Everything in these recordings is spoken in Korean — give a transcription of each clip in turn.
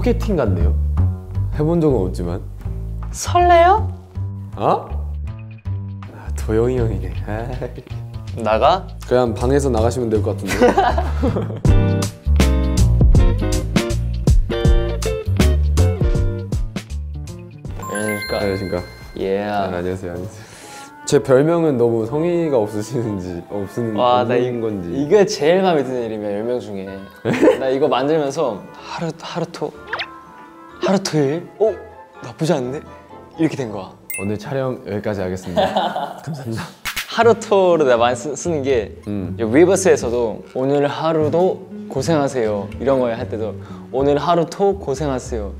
소개팅 같네요. 해본 적은 없지만. 설레요? 어? 아, 도영이 형이네. 아이. 나가? 그냥 방에서 나가시면 될 것 같은데. 안녕하십니까. 예. 안녕하세요. 제 별명은 너무 성의가 없으시는지 없는 건지. 이게 제일 마음에 드는 이름이야, 10명 중에. 나 이거 만들면서 하루토일? 오! 나쁘지 않네? 이렇게 된 거야. 오늘 촬영 여기까지 하겠습니다. 감사합니다. 하루토를 내가 많이 쓰는 게 위버스에서도 오늘 하루도 고생하세요 이런 거 할 때도 오늘 하루토 고생하세요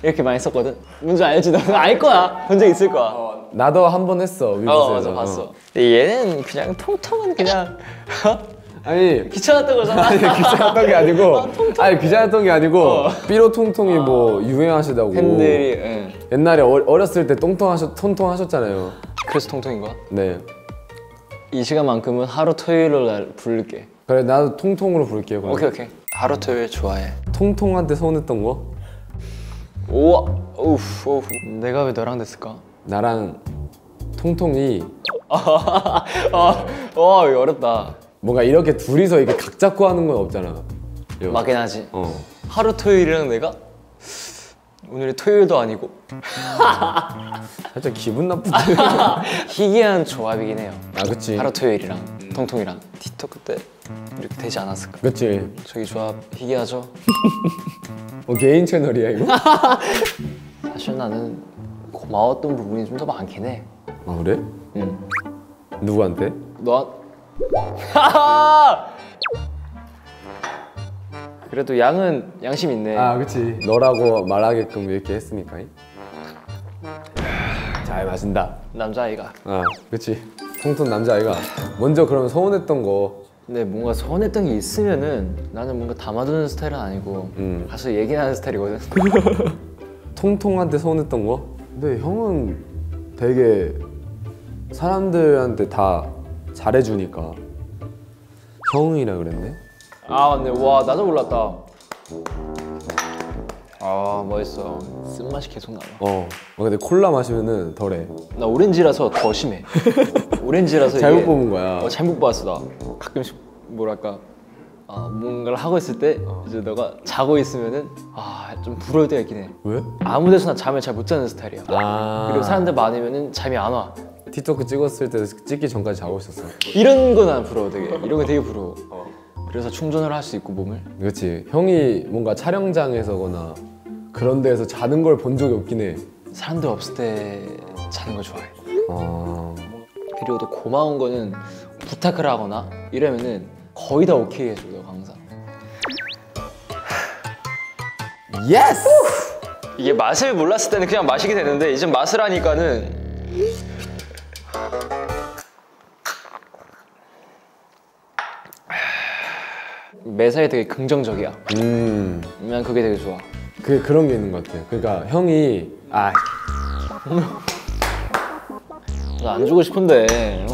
이렇게 많이 썼거든? 뭔지 알지? 너 알 거야. 본 적 있을 거야. 나도 한 번 했어, 위버스에서. 맞아, 봤어. 근데 얘는 그냥 통통은 그냥 아니 귀찮았던 거잖아. 아니 귀찮았던 게 아니고 아니 귀찮았던 게 아니고 삐로 통통이 뭐 유행하시다고 팬들이 응. 옛날에 어렸을 때 통통하셨잖아요. 그래서 통통인 거야? 네. 이 시간만큼은 하루 토요일로 날 부를게. 그래, 나도 통통으로 부를게요. 그럼. 오케이. 하루 토요일 좋아해. 통통한테 서운했던 거? 우와, 오우. 내가 왜 너랑 됐을까? 나랑 통통이 어렵다. 뭔가 이렇게 둘이서 이렇게 각 잡고 하는 건 없잖아. 맞긴 하지. 하루 토요일이랑 내가 오늘이 토요일도 아니고 살짝 기분 나쁘지. 희귀한 조합이긴 해요. 아, 그치. 하루 토요일이랑 통통이랑 틱톡 때 이렇게 되지 않았을까? 그치. 저기 조합 희귀하죠? 개인 채널이야 이거? 사실 나는 고마웠던 부분이 좀 더 많긴 해. 아, 그래? 응. 누구한테? 그래도 양은 양심 있네. 아, 그치. 너라고 말하게끔 이렇게 했으니까. 잘 마신다. 남자아이가. 아, 그치. 통통 남자아이가. 먼저 그럼 서운했던 거. 근데 뭔가 서운했던 게 있으면은 나는 뭔가 담아두는 스타일은 아니고 가서 얘기하는 스타일이거든. 통통한테 서운했던 거? 근데 형은 되게 사람들한테 다 잘해주니까 형이라 그랬네? 아 근데 와 나도 몰랐다. 아 멋있어. 쓴맛이 계속 나와. 근데 콜라 마시면은 덜해. 나 오렌지라서 더 심해. 오렌지라서 잘못 이게 뽑은 거야. 잘못 봤어 나. 가끔씩 뭐랄까 뭔가를 하고 있을 때 이제 너가 자고 있으면은 좀 부러울 때가 있긴 해. 왜? 아무 데서나 잠을 잘 못 자는 스타일이야. 아. 그리고 사람들 많으면은 잠이 안 와. 틱톡 찍었을 때 찍기 전까지 자고 있었어. 이런 거 난 부러워 되게. 이런 거 되게 부러워. 그래서 충전을 할 수 있고 몸을. 그렇지. 형이 뭔가 촬영장에서거나 그런 데에서 자는 걸 본 적이 없긴 해. 사람들 없을 때 자는 걸 좋아해. 그리고 또 고마운 거는 부탁을 하거나 이러면은 거의 다 오케이 해줘 너 항상. 예스! 이게 맛을 몰랐을 때는 그냥 마시게 되는데 이제 맛을 하니까는 매사에 되게 긍정적이야. 난 그게 되게 좋아. 그런 게 있는 것 같아. 그러니까 형이 나 안 주고 싶은데.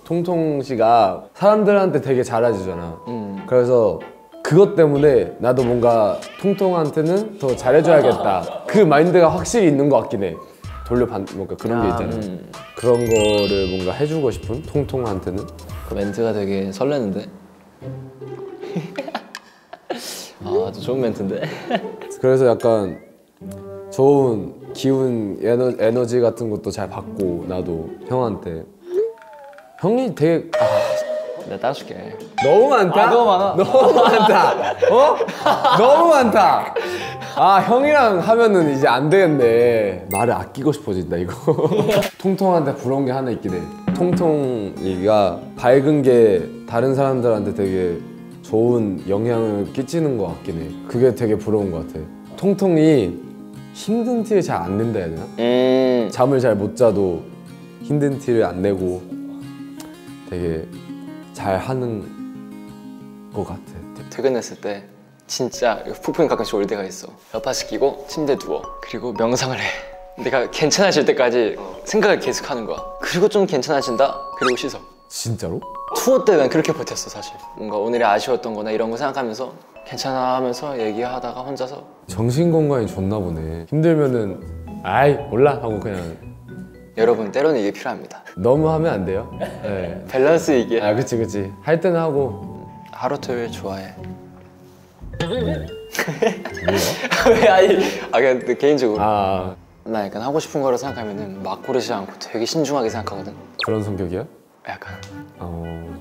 통통 씨가 사람들한테 되게 잘해주잖아. 그래서 그것 때문에 나도 뭔가 통통한테는 더 잘해줘야겠다. 그 마인드가 확실히 있는 것 같긴 해. 뭔가 그런 게 있잖아. 그런 거를 뭔가 해주고 싶은 통통한테는. 그 멘트가 되게 설레는데. 아주 좋은 멘트인데. 그래서 약간 좋은 기운, 에너지 같은 것도 잘 받고 나도 형한테. 형이 되게 내가 따줄게. 너무 많다? 너무 많아. 너무 많다. 너무 많다. 형이랑 하면은 이제 안 되겠네. 말을 아끼고 싶어진다 이거. 통통한테 부러운 게 하나 있긴 해. 통통이가 밝은 게 다른 사람들한테 되게 좋은 영향을 끼치는 것 같긴 해. 그게 되게 부러운 것 같아. 통통이 힘든 티를 잘 안 낸다 해야 되나? 잠을 잘 못 자도 힘든 티를 안 내고 되게 잘 하는 것 같아. 퇴근했을 때 진짜 폭풍이 가끔씩 올 때가 있어. 에어팟을 끼고 침대에 누워. 그리고 명상을 해. 내가 괜찮아질 때까지 생각을 계속하는 거야. 그리고 좀 괜찮아진다? 그리고 씻어. 진짜로? 투어 때 난 그렇게 버텼어 사실. 뭔가 오늘이 아쉬웠던 거나 이런 거 생각하면서 괜찮아 하면서 얘기하다가 혼자서 정신 건강이 좋나 보네. 힘들면은 아이 몰라 하고 그냥 여러분 때로는 이게 필요합니다. 너무 하면 안 돼요. 네. 밸런스 얘기. 아 그치 할 때는 하고. 하루 토요일 좋아해. 왜 아니? 그냥 개인적으로. 나 약간 하고 싶은 거를 생각하면은 막 고르지 않고 되게 신중하게 생각하거든. 그런 성격이야? 약간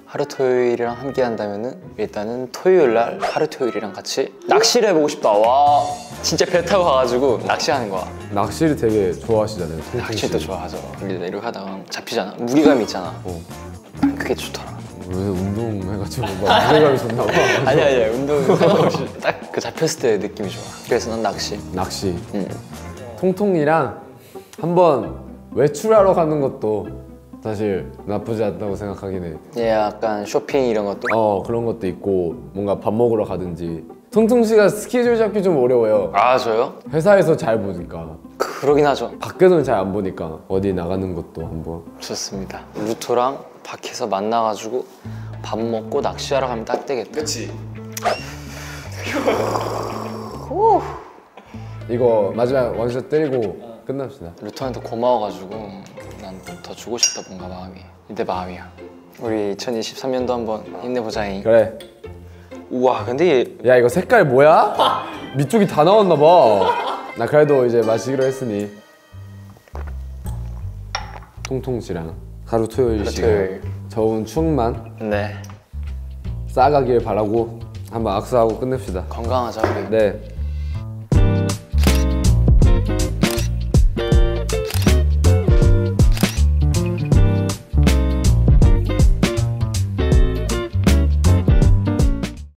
하루 토요일이랑 함께 한다면은 일단은 토요일 날 하루 토요일이랑 같이 낚시를 해보고 싶다. 와 진짜 배 타고 가가지고 낚시하는 거야. 낚시를 되게 좋아하시잖아요. 낚시도 좋아하죠. 근데 이렇게 하다가 잡히잖아. 무게감이 있잖아. 그게 좋더라. 왜 운동해가지고 막 무게감이 좋나 봐. 아니야 운동 상관없이 딱 그 잡혔을 때 느낌이 좋아. 그래서 난 낚시. 낚시. 통통이랑 한번 외출하러 가는 것도 사실 나쁘지 않다고 생각하긴 해. 예, 약간 쇼핑 이런 것도. 그런 것도 있고 뭔가 밥 먹으러 가든지. 통통 씨가 스케줄 잡기 좀 어려워요. 아 저요? 회사에서 잘 보니까. 그러긴 하죠. 밖에서는 잘 안 보니까 어디 나가는 것도 한번. 좋습니다. 루토랑 밖에서 만나가지고 밥 먹고 낚시하러 가면 딱 되겠다. 그치. 이거 마지막 원샷 때리고 끝납시다. 루토한테 고마워가지고 난 더 주고 싶다. 뭔가 마음이 내 마음이야. 우리 2023년도 한번 힘내보자잉. 그래. 우와 근데 야 이거 색깔 뭐야? 밑쪽이 다 나왔나 봐. 나 그래도 이제 마시기로 했으니 통통 씨랑 하루 토요일 시간 좋은 추억만 네 쌓아가길 바라고 한번 악수하고 끝냅시다. 건강하자 우리. 네.